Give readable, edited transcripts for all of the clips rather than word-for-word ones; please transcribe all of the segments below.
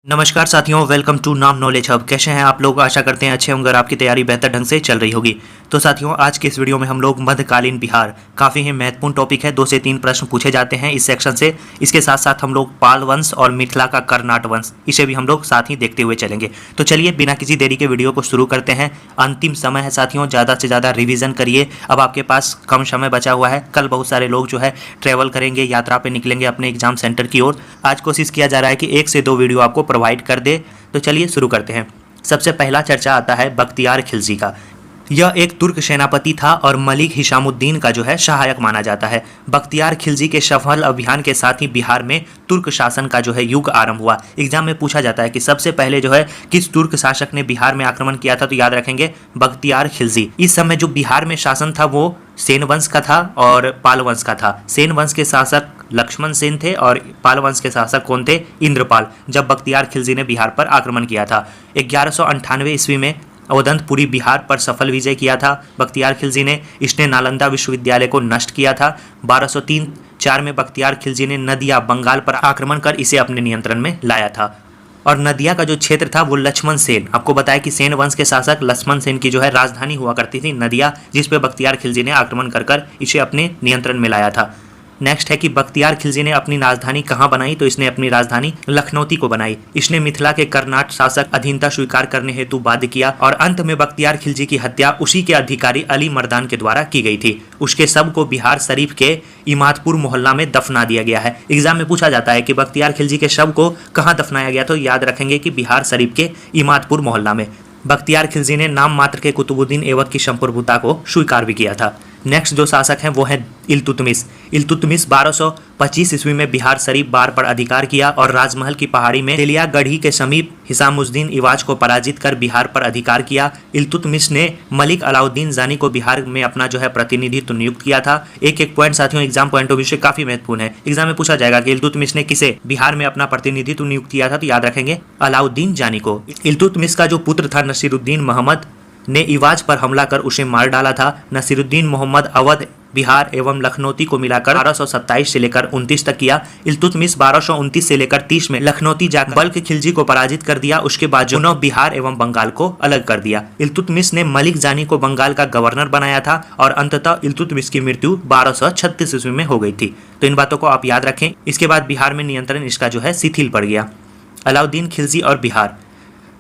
नमस्कार साथियों, welcome to नाम नॉलेज हब। कैसे हैं आप लोग? आशा करते हैं अच्छे होंगे और आपकी तैयारी बेहतर ढंग से चल रही होगी। तो साथियों, आज के इस वीडियो में हम लोग मध्यकालीन बिहार, काफ़ी ही महत्वपूर्ण टॉपिक है। 2 से 3 प्रश्न पूछे जाते हैं इस सेक्शन से। इसके साथ साथ हम लोग पाल वंश और मिथिला का कर्नाट वंश, इसे भी हम लोग साथ ही देखते हुए चलेंगे। तो चलिए बिना किसी देरी के वीडियो को शुरू करते हैं। अंतिम समय है साथियों, ज़्यादा से ज़्यादा रिविजन करिए। अब आपके पास कम समय बचा हुआ है। कल बहुत सारे लोग जो है ट्रैवल करेंगे, यात्रा पर निकलेंगे अपने एग्जाम सेंटर की ओर। आज कोशिश किया जा रहा है कि 1 से 2 वीडियो आपको प्रोवाइड कर दे। तो चलिए शुरू करते हैं। सबसे पहला चर्चा आता है बख्तियार खिलजी का। यह एक तुर्क सेनापति था और मलिक हिशामुद्दीन का जो है सहायक माना जाता है। बख्तियार खिलजी के सफल अभियान के साथ ही बिहार में तुर्क शासन का जो है युग आरंभ हुआ। एग्जाम में पूछा जाता है कि सबसे पहले जो है किस तुर्क शासक ने बिहार में आक्रमण किया था, तो याद रखेंगे बख्तियार खिलजी। इस समय जो बिहार में शासन था वो सेन वंश का था और पाल वंश का था। सेन वंश के शासक लक्ष्मण सेन थे और पाल वंश के शासक कौन थे? इंद्रपाल। जब बख्तियार खिलजी ने बिहार पर आक्रमण किया था 1198 ईस्वी में अवधंतपुरी बिहार पर सफल विजय किया था बख्तियार खिलजी ने। इसने नालंदा विश्वविद्यालय को नष्ट किया था। 1203-4 में बख्तियार खिलजी ने नदिया बंगाल पर आक्रमण कर इसे अपने नियंत्रण में लाया था। और नदिया का जो क्षेत्र था वो लक्ष्मण सेन, आपको बताया कि सेन वंश के शासक लक्ष्मण सेन की जो है राजधानी हुआ करती थी नदिया, जिस पे बख्तियार खिलजी ने आक्रमण कर इसे अपने नियंत्रण में लाया था। नेक्स्ट है कि बख्तियार खिलजी ने अपनी राजधानी कहाँ बनाई, तो इसने अपनी राजधानी लखनौती को बनाई। इसने मिथिला के कर्नाट शासक अधीनता स्वीकार करने हेतु बाध्य किया और अंत में बख्तियार खिलजी की हत्या उसी के अधिकारी अली मर्दान के द्वारा की गई थी। उसके शव को बिहार शरीफ के इमादपुर मोहल्ला में दफना दिया गया है। एग्जाम में पूछा जाता है कि बख्तियार खिलजी के शव को कहाँ दफनाया गया, तो याद रखेंगे कि बिहार शरीफ के इमादपुर मोहल्ला में। बख्तियार खिलजी ने नाम मात्र के कुतुबुद्दीन ऐबक की संप्रभुता को स्वीकार भी किया था। नेक्स्ट जो शासक हैं वो है इल्तुतमिश। इल्तुतमिश 1225 ईस्वी में बिहार शरीफ बार पर अधिकार किया और राजमहल की पहाड़ी में तेलियागढ़ी के समीप हिसामुद्दीन इवाज को पराजित कर बिहार पर अधिकार किया। इल्तुतमिश ने मलिक अलाउद्दीन जानी को बिहार में अपना जो है प्रतिनिधित्व नियुक्त किया था। एक एक पॉइंट साथियों एग्जाम पॉइंट ऑफ व्यू से काफी महत्वपूर्ण है। एग्जाम में पूछा जाएगा कि इल्तुतमिश ने किसे बिहार में अपना प्रतिनिधित्व नियुक्त किया था, तो याद रखेंगे अलाउद्दीन जानी को। इल्तुतमिश का जो पुत्र था नसीरुद्दीन मोहम्मद ने इवाज पर हमला कर उसे मार डाला था। नसीरुद्दीन मोहम्मद अवध, बिहार एवं लखनौती को मिलाकर 1227 से लेकर 29 तक किया। इल्तुतमिश 1229 से लेकर 30 में लखनौती जाकर बल्ख खिलजी को पराजित कर दिया। उसके बाद पुनः बिहार एवं बंगाल को अलग कर दिया। इल्तुतमिश ने मलिक जानी को बंगाल का गवर्नर बनाया था और अंततः इल्तुतमिश की मृत्यु 1236 ईस्वी में हो गई थी। तो इन बातों को आप याद रखें। इसके बाद बिहार में नियंत्रण इसका जो है शिथिल पड़ गया। अलाउद्दीन खिलजी और बिहार,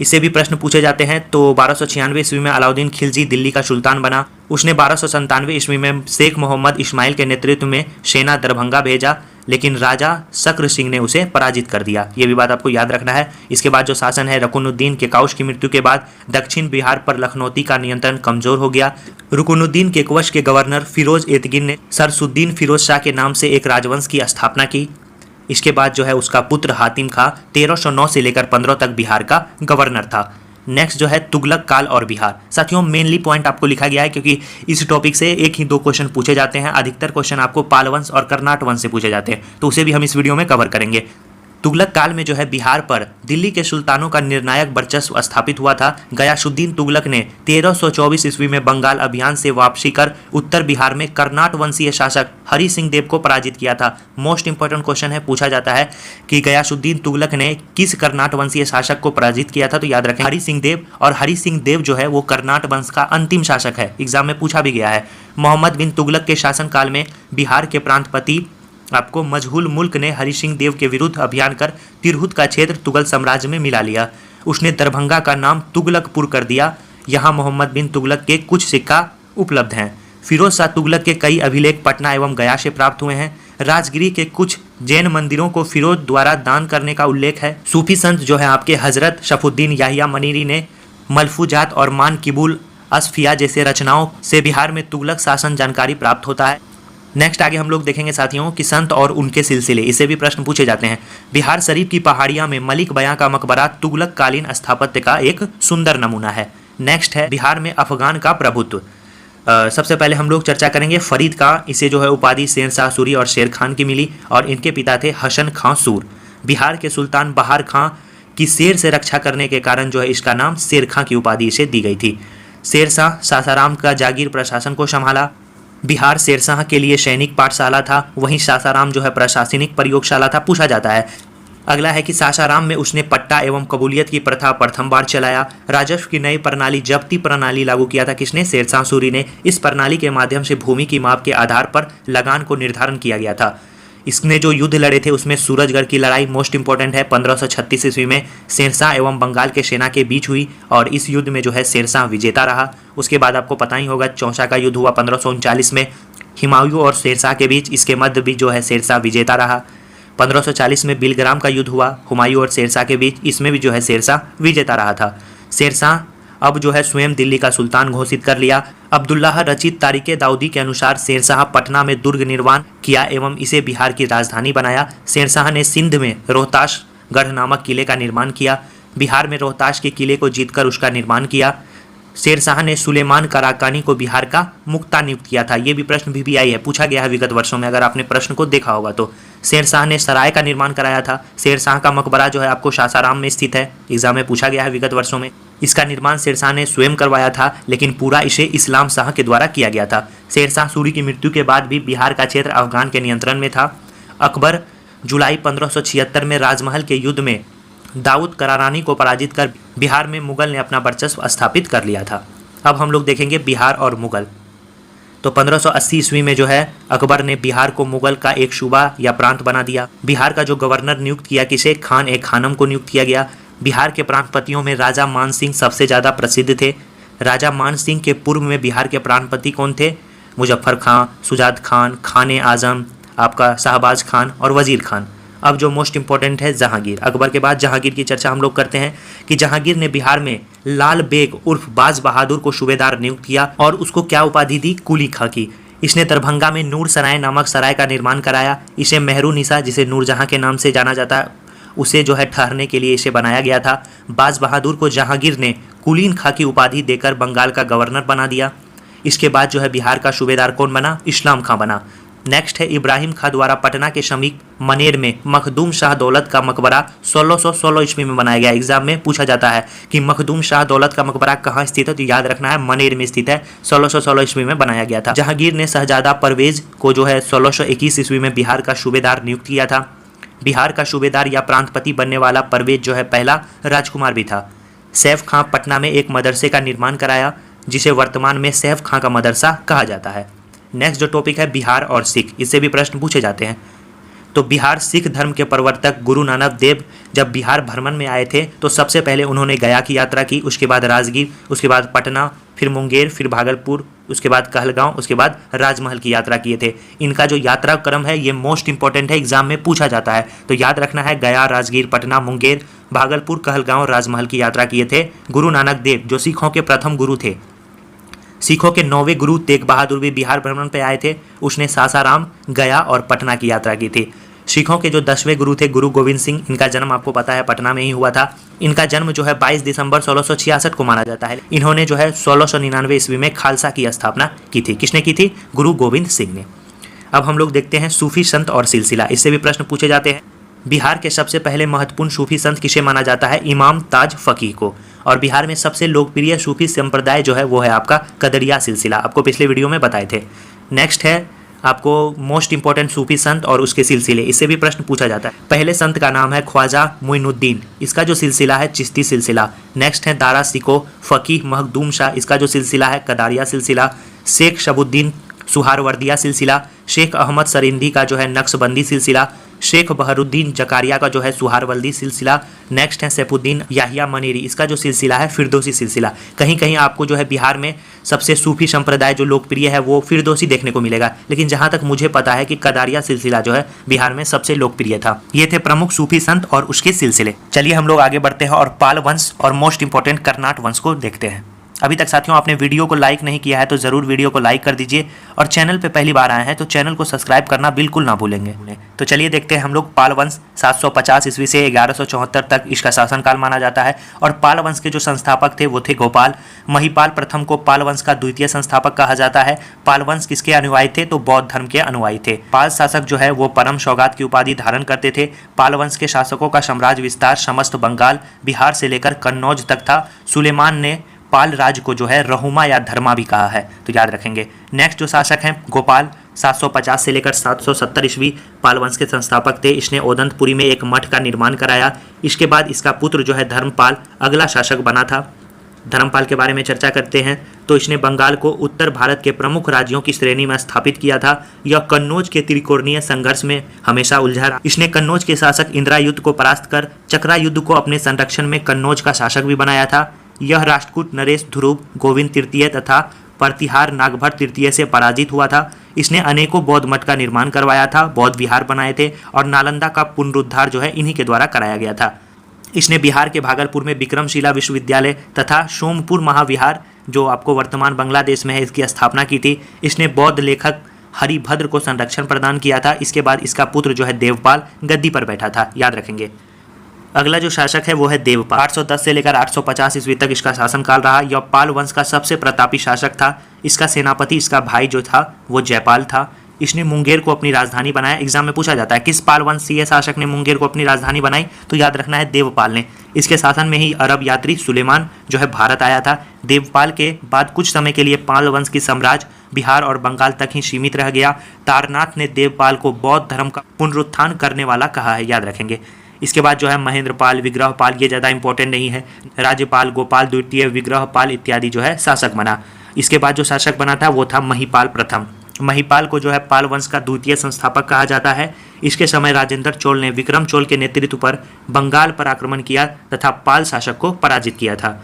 इससे भी प्रश्न पूछे जाते हैं। तो 1296 ईस्वी में अलाउद्दीन खिलजी दिल्ली का सुल्तान बना। उसने 1297 ईस्वी में शेख मोहम्मद इस्माइल के नेतृत्व में सेना दरभंगा भेजा, लेकिन राजा शक्र सिंह ने उसे पराजित कर दिया। ये भी बात आपको याद रखना है। इसके बाद जो शासन है रुकनुद्दीन केकाउश की मृत्यु के बाद दक्षिण बिहार पर लखनौती का नियंत्रण कमजोर हो गया। रुकनुद्दीन केकवश के गवर्नर फिरोज एतगिन ने सरसुद्दीन फिरोज शाह के नाम से एक राजवंश की स्थापना की। इसके बाद जो है उसका पुत्र हातिम खां 1309 से लेकर 15 तक बिहार का गवर्नर था। नेक्स्ट जो है तुगलक काल और बिहार। साथियों मेनली पॉइंट आपको लिखा गया है क्योंकि इस टॉपिक से एक ही 2 क्वेश्चन पूछे जाते हैं। अधिकतर क्वेश्चन आपको पाल वंश और कर्नाट वंश से पूछे जाते हैं, तो उसे भी हम इस वीडियो में कवर करेंगे। तुगलक काल में जो है बिहार पर दिल्ली के सुल्तानों का निर्णायक वर्चस्व स्थापित हुआ था। गयासुद्दीन तुगलक ने 1324 ईस्वी में बंगाल अभियान से वापसी कर उत्तर बिहार में कर्नाट वंशीय शासक हरि सिंह देव को पराजित किया था। मोस्ट इंपॉर्टेंट क्वेश्चन है, पूछा जाता है कि गयासुद्दीन तुगलक ने किस कर्नाट वंशीय शासक को पराजित किया था, तो याद रखें हरि सिंह देव। और हरि सिंह देव जो है वो कर्नाट वंश का अंतिम शासक है। एग्जाम में पूछा भी गया है। मोहम्मद बिन तुगलक के शासनकाल में बिहार के प्रांतपति आपको मजहूल मुल्क ने हरि सिंह देव के विरुद्ध अभियान कर तिरहुत का क्षेत्र तुगल साम्राज्य में मिला लिया। उसने दरभंगा का नाम तुगलकपुर कर दिया। यहाँ मोहम्मद बिन तुगलक के कुछ सिक्का उपलब्ध हैं। फिरोज शाह तुगलक के कई अभिलेख पटना एवं गया से प्राप्त हुए हैं। राजगिरी के कुछ जैन मंदिरों को फिरोज द्वारा दान करने का उल्लेख है। सूफी संत जो है आपके हजरत शफुद्दीन याहिया मनीरी ने मलफूजात और मान किबुल असफिया जैसे रचनाओं से बिहार में तुगलक शासन जानकारी प्राप्त होता है। नेक्स्ट आगे हम लोग देखेंगे साथियों कि संत और उनके सिलसिले, इससे भी प्रश्न पूछे जाते हैं। बिहार शरीफ की पहाड़ियां में मलिक बयां का मकबरा तुगलक कालीन स्थापत्य का एक सुंदर नमूना है। नेक्स्ट है बिहार में अफगान का प्रभुत्व। सबसे पहले हम लोग चर्चा करेंगे फरीद का। इसे जो है उपाधि शेरशाह सूरी और शेर खान की मिली और इनके पिता थे हसन खां सूर। बिहार के सुल्तान बहार खां की शेर से रक्षा करने के कारण जो है इसका नाम शेर खां की उपाधि इसे दी गई थी। शेरशाह सासाराम का जागीर प्रशासन को संभाला। बिहार शेरशाह के लिए सैनिक पाठशाला था, वहीं सासाराम जो है प्रशासनिक प्रयोगशाला था। पूछा जाता है अगला है कि सासाराम में उसने पट्टा एवं कबूलियत की प्रथा प्रथम बार चलाया। राजस्व की नई प्रणाली जब्ती प्रणाली लागू किया था किसने? शेरशाह सूरी ने। इस प्रणाली के माध्यम से भूमि की माप के आधार पर लगान को निर्धारण किया गया था। इसने जो युद्ध लड़े थे उसमें सूरजगढ़ की लड़ाई मोस्ट इंपॉर्टेंट है, 1536 ईस्वी में शेरशाह एवं बंगाल के सेना के बीच हुई और इस युद्ध में जो है शेरशाह विजेता रहा। उसके बाद आपको पता ही होगा चौसा का युद्ध हुआ 1539 में हुमायूं और शेरशाह के बीच, इसके मध्य भी जो है शेरशाह विजेता रहा। 1540 में बिलग्राम का युद्ध हुआ हुमायूं और शेरशाह के बीच, इसमें भी जो है शेरशाह विजेता रहा था। शेरशाह अब जो है स्वयं दिल्ली का सुल्तान घोषित कर लिया। अब्दुल्लाह रचित तारीख़ दाऊदी के अनुसार शेरशाह पटना में दुर्ग निर्माण किया एवं इसे बिहार की राजधानी बनाया। शेरशाह ने सिंध में रोहतास गढ़ नामक किले का निर्माण किया। बिहार में रोहतास के किले को जीतकर उसका निर्माण किया। शेरशाह ने सुलेमान कराकानी को बिहार का मुक्ता नियुक्त किया था। ये भी प्रश्न भी आई है, पूछा गया है विगत वर्षों में, अगर आपने प्रश्न को देखा होगा तो। शेरशाह ने सराय का निर्माण कराया था। शेरशाह का मकबरा जो है आपको सासाराम में स्थित है, एग्जाम में पूछा गया है विगत वर्षों में। इसका निर्माण शेरशाह ने स्वयं करवाया था, लेकिन पूरा इसे इस्लाम शाह के द्वारा किया गया था। शेरशाह सूरी की मृत्यु के बाद भी बिहार का क्षेत्र अफगान के नियंत्रण में था। अकबर जुलाई 1576 में राजमहल के युद्ध में दाऊद करारानी को पराजित कर बिहार में मुगल ने अपना वर्चस्व स्थापित कर लिया था। अब हम लोग देखेंगे बिहार और मुगल। तो 1580 ईस्वी में जो है अकबर ने बिहार को मुगल का एक सूबा या प्रांत बना दिया। बिहार का जो गवर्नर नियुक्त किया किसे? खान ए खानम को नियुक्त किया गया। बिहार के प्रांतपतियों में राजा मान सिंह सबसे ज़्यादा प्रसिद्ध थे। राजा मान सिंह के पूर्व में बिहार के प्रांतपति कौन थे? मुजफ्फर खां, सुजाद खान, खान ए आजम, आपका शाहबाज खान और वजीर खान। अब जो मोस्ट इंपॉर्टेंट है जहांगीर। अकबर के बाद जहांगीर की चर्चा हम लोग करते हैं कि जहांगीर ने बिहार में लाल बेग उर्फ बाज बहादुर को सूबेदार नियुक्त किया और उसको क्या उपाधि दी? कुली खां की। इसने दरभंगा में नूर सराय नामक सराय का निर्माण कराया। इसे मेहरुनिसा, जिसे नूरजहां के नाम से जाना जाता है, उसे जो है ठहरने के लिए इसे बनाया गया था। बाज बहादुर को जहांगीर ने कुलीन खां की उपाधि देकर बंगाल का गवर्नर बना दिया। इसके बाद जो है बिहार का सूबेदार कौन बना? इस्लाम खां बना। नेक्स्ट है इब्राहिम खां द्वारा पटना के समीप मनेर में मखदूम शाह दौलत का मकबरा 1616 ईस्वी में बनाया गया। एग्जाम में पूछा जाता है कि मखदूम शाह दौलत का मकबरा कहाँ स्थित है, तो याद रखना है मनेर में स्थित है। 1616 ईस्वी में बनाया गया था। जहांगीर ने शहजादा परवेज को जो है 1621 ईस्वी में बिहार का सूबेदार नियुक्त किया था। बिहार का सूबेदार या प्रांतपति बनने वाला परवेज जो है पहला राजकुमार भी था। सैफ खां पटना में एक मदरसे का निर्माण कराया, जिसे वर्तमान में सैफ खां का मदरसा कहा जाता है। नेक्स्ट जो टॉपिक है बिहार और सिख, इससे भी प्रश्न पूछे जाते हैं। तो बिहार सिख धर्म के प्रवर्तक गुरु नानक देव जब बिहार भ्रमण में आए थे तो सबसे पहले उन्होंने गया की यात्रा की, उसके बाद राजगीर, उसके बाद पटना, फिर मुंगेर, फिर भागलपुर, उसके बाद कहलगांव, उसके बाद राजमहल की यात्रा किए थे। इनका जो यात्रा क्रम है ये मोस्ट इंपॉर्टेंट है, एग्जाम में पूछा जाता है, तो याद रखना है गया, राजगीर, पटना, मुंगेर, भागलपुर, कहलगांव, राजमहल की यात्रा किए थे गुरु नानक देव, जो सिखों के प्रथम गुरु थे। सिखों के 9वें गुरु तेग बहादुर भी बिहार भ्रमण पर आए थे। उसने सासाराम, गया और पटना की यात्रा की थी। सिखों के जो 10वें गुरु थे गुरु गोविंद सिंह, इनका जन्म आपको पता है पटना में ही हुआ था। इनका जन्म जो है 22 दिसंबर 1666 को माना जाता है। इन्होंने जो है 1699 ईस्वी में खालसा की स्थापना की थी। किसने की थी? गुरु गोविंद सिंह ने। अब हम लोग देखते हैं सूफी संत और सिलसिला, इससे भी प्रश्न पूछे जाते हैं। बिहार के सबसे पहले महत्वपूर्ण सूफी संत किसे माना जाता है? इमाम ताज फकीह को। और बिहार में सबसे लोकप्रिय सूफी संप्रदाय जो है वो है आपका कदरिया सिलसिला, आपको पिछले वीडियो में बताए थे। नेक्स्ट है आपको मोस्ट इंपॉर्टेंट सूफी संत और उसके सिलसिले, इससे भी प्रश्न पूछा जाता है। पहले संत का नाम है ख्वाजा मोइनुद्दीन, इसका जो सिलसिला है चिश्ती सिलसिला। नेक्स्ट है दारा सिको फकीह मखदूम शाह, इसका जो सिलसिला है कदारिया सिलसिला। शेख शबुद्दीन सुहारवर्दिया सिलसिला। शेख अहमद सरिंदी का जो है नक्शबंदी सिलसिला। शेख बहरुद्दीन जकारिया का जो है सुहारवर्दी सिलसिला। नेक्स्ट है सैफुद्दीन याहिया मनीरी, इसका जो सिलसिला है फिरदौसी सिलसिला। कहीं कहीं आपको जो है बिहार में सबसे सूफी संप्रदाय जो लोकप्रिय है वो फिरदौसी देखने को मिलेगा, लेकिन जहाँ तक मुझे पता है कि कदारिया सिलसिला जो है बिहार में सबसे लोकप्रिय था। ये थे प्रमुख सूफी संत और उसके सिलसिले। चलिए हम लोग आगे बढ़ते हैं और पाल वंश और मोस्ट इंपॉर्टेंट कर्नाट वंश को देखते हैं। अभी तक साथियों आपने वीडियो को लाइक नहीं किया है तो ज़रूर वीडियो को लाइक कर दीजिए, और चैनल पे पहली बार आए हैं तो चैनल को सब्सक्राइब करना बिल्कुल ना भूलेंगे। तो चलिए देखते हैं हम लोग पाल वंश। 750 ईस्वी से 1174 तक इसका शासनकाल माना जाता है। और पाल वंश के जो संस्थापक थे वो थे गोपाल। महिपाल प्रथम को पाल वंश का द्वितीय संस्थापक कहा जाता है। पाल वंश किसके अनुयायी थे? तो बौद्ध धर्म के अनुयायी थे। पाल शासक जो है वो परम सौगात की उपाधि धारण करते थे। पाल वंश के शासकों का साम्राज्य विस्तार समस्त बंगाल, बिहार से लेकर कन्नौज तक था। सुलेमान ने पाल राज को जो है रहुमा या धर्मा भी कहा है, तो याद रखेंगे। नेक्स्ट जो शासक हैं गोपाल, 750 से लेकर 770 ईस्वी पाल वंश के संस्थापक थे। इसने ओदंतपुरी में एक मठ का निर्माण कराया। इसके बाद इसका पुत्र जो है धर्मपाल अगला शासक बना था। धर्मपाल के बारे में चर्चा करते हैं तो इसने बंगाल को उत्तर भारत के प्रमुख राज्यों की श्रेणी में स्थापित किया था। यह कन्नौज के त्रिकोणीय संघर्ष में हमेशा उलझा रहा। इसने कन्नौज के शासक इंदिरा युद्ध को परास्त कर चक्रा युद्ध को अपने संरक्षण में कन्नौज का शासक भी बनाया था। यह राष्ट्रकूट नरेश ध्रुव गोविंद तृतीय तथा प्रतिहार नागभट्ट तृतीय से पराजित हुआ था। इसने अनेकों बौद्ध मठ का निर्माण करवाया था, बौद्ध विहार बनाए थे और नालंदा का पुनरुद्धार जो है इन्हीं के द्वारा कराया गया था। इसने बिहार के भागलपुर में विक्रमशिला विश्वविद्यालय तथा सोमपुर महाविहार जो आपको वर्तमान बांग्लादेश में है इसकी स्थापना की थी। इसने बौद्ध लेखक हरिभद्र को संरक्षण प्रदान किया था। इसके बाद इसका पुत्र जो है देवपाल गद्दी पर बैठा था, याद रखेंगे। अगला जो शासक है वो है देवपाल। 810 से लेकर 850 ईस्वी तक इसका शासनकाल रहा। यह पाल वंश का सबसे प्रतापी शासक था। इसका सेनापति इसका भाई जो था वो जयपाल था। इसने मुंगेर को अपनी राजधानी बनाया। एग्जाम में पूछा जाता है किस पाल वंशीय शासक ने मुंगेर को अपनी राजधानी बनाई, तो याद रखना है देवपाल ने। इसके शासन में ही अरब यात्री सुलेमान जो है भारत आया था। देवपाल के बाद कुछ समय के लिए पाल वंश की साम्राज्य बिहार और बंगाल तक ही सीमित रह गया। तारनाथ ने देवपाल को बौद्ध धर्म का पुनरुत्थान करने वाला कहा है, याद रखेंगे। इसके बाद जो है महेंद्रपाल, विग्रहपाल, ये ज़्यादा इंपॉर्टेंट नहीं है। राज्यपाल, गोपाल द्वितीय, विग्रहपाल इत्यादि जो है शासक बना। इसके बाद जो शासक बना था वो था महिपाल प्रथम। महिपाल को जो है पाल वंश का द्वितीय संस्थापक कहा जाता है। इसके समय राजेंद्र चोल ने विक्रम चोल के नेतृत्व पर बंगाल पर आक्रमण किया तथा पाल शासक को पराजित किया था।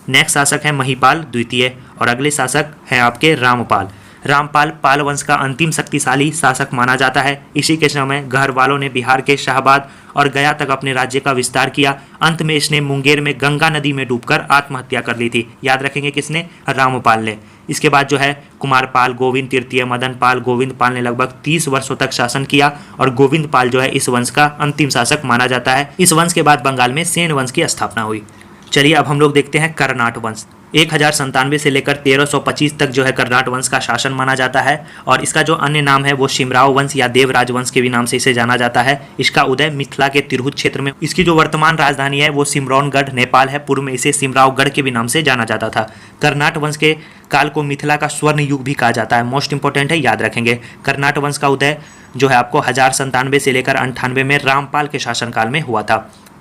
नेक्स्ट शासक है महिपाल द्वितीय और अगले शासक हैं आपके रामपाल। रामपाल पाल वंश का अंतिम शक्तिशाली शासक माना जाता है। इसी के समय गहर वालों ने बिहार के शाहबाद और गया तक अपने राज्य का विस्तार किया। अंत में इसने मुंगेर में गंगा नदी में डूबकर आत्महत्या कर ली थी, याद रखेंगे किसने, रामपाल ने। इसके बाद जो है कुमारपाल, गोविंद तृतीय, मदन पाल, गोविंद पाल ने लगभग 30 वर्षों तक शासन किया और गोविंद पाल जो है इस वंश का अंतिम शासक माना जाता है। इस वंश के बाद बंगाल में सेन वंश की स्थापना हुई। चलिए अब हम लोग देखते हैं कर्नाट वंश। 1097 से लेकर 1325 तक जो है कर्नाट वंश का शासन माना जाता है और इसका जो अन्य नाम है वो शिमराव वंश या देवराज वंश के भी नाम से इसे जाना जाता है। इसका उदय मिथिला के तिरहुत क्षेत्र में। इसकी जो वर्तमान राजधानी है वो सिमरौनगढ़ नेपाल है। पूर्व में इसे सिमरावगढ़ के भी नाम से जाना जाता था। कर्नाट वंश के काल को मिथिला का स्वर्ण युग भी कहा जाता है। मोस्ट इंपॉर्टेंट है, याद रखेंगे। कर्नाट वंश का उदय जो है आपको 1097 से लेकर 98 में रामपाल के शासनकाल में हुआ था।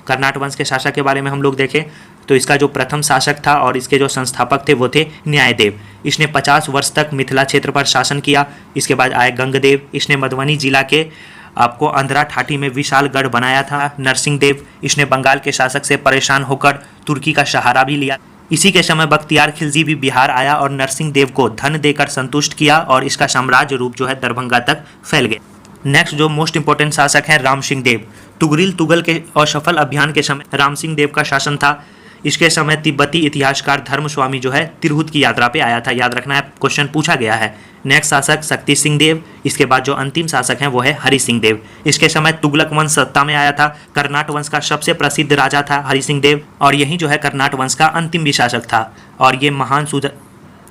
कर्नाट वंश के शासक के बारे में हम लोग देखें तो इसका जो प्रथम शासक था और इसके जो संस्थापक थे वो थे न्यायदेव। इसने 50 वर्ष तक मिथिला क्षेत्र पर शासन किया। इसके बाद आए गंगदेव। इसने मधुबनी जिला के आपको अंधरा ठाठी में विशालगढ़ बनाया था। नरसिंह देव, इसने बंगाल के शासक से परेशान होकर तुर्की का सहारा भी लिया। इसी के समय बख्तियार खिलजी भी बिहार आया और नरसिंह देव को धन देकर संतुष्ट किया और इसका साम्राज्य रूप जो है दरभंगा तक फैल गया। नेक्स्ट जो मोस्ट इंपोर्टेंट शासक है राम सिंह देव। तुगरिल तुगल के असफल अभियान के समय राम सिंह देव का शासन था। इसके समय तिब्बती इतिहासकार धर्मस्वामी जो है तिरहुत की यात्रा पे आया था, याद रखना है, क्वेश्चन पूछा गया है। नेक्स्ट शासक शक्ति सिंह देव। इसके बाद जो अंतिम शासक हैं वो है हरि सिंह देव। इसके समय तुगलक वंश सत्ता में आया था। कर्नाट वंश का सबसे प्रसिद्ध राजा था हरि सिंह देव और यही जो है कर्नाट वंश का अंतिम भी शासक था और ये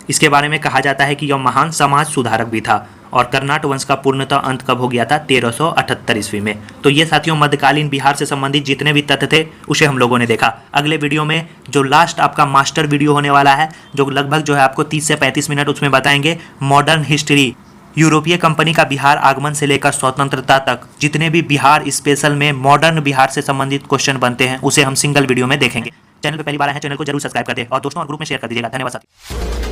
इसके बारे में कहा जाता है कि यह महान समाज सुधारक भी था। और कर्नाट वंश का पूर्णतः अंत कब हो गया था, 1378 ईस्वी में। तो ये साथियों मध्यकालीन बिहार से संबंधित जितने भी तथ्य थे उसे हम लोगों ने देखा। अगले वीडियो में जो लास्ट आपका मास्टर वीडियो होने वाला है जो लगभग जो है आपको 30 से 35 मिनट उसमें बताएंगे मॉडर्न हिस्ट्री, यूरोपीय कंपनी का बिहार आगमन से लेकर स्वतंत्रता तक जितने भी बिहार स्पेशल में मॉडर्न बिहार से संबंधित क्वेश्चन बनते हैं उसे हम सिंगल वीडियो में देखेंगे। चैनल पर पहली बार आए हैं, चैनल को जरूर सब्सक्राइब कर दें और दोस्तों और ग्रुप में शेयर कर दीजिएगा। धन्यवाद साथियों।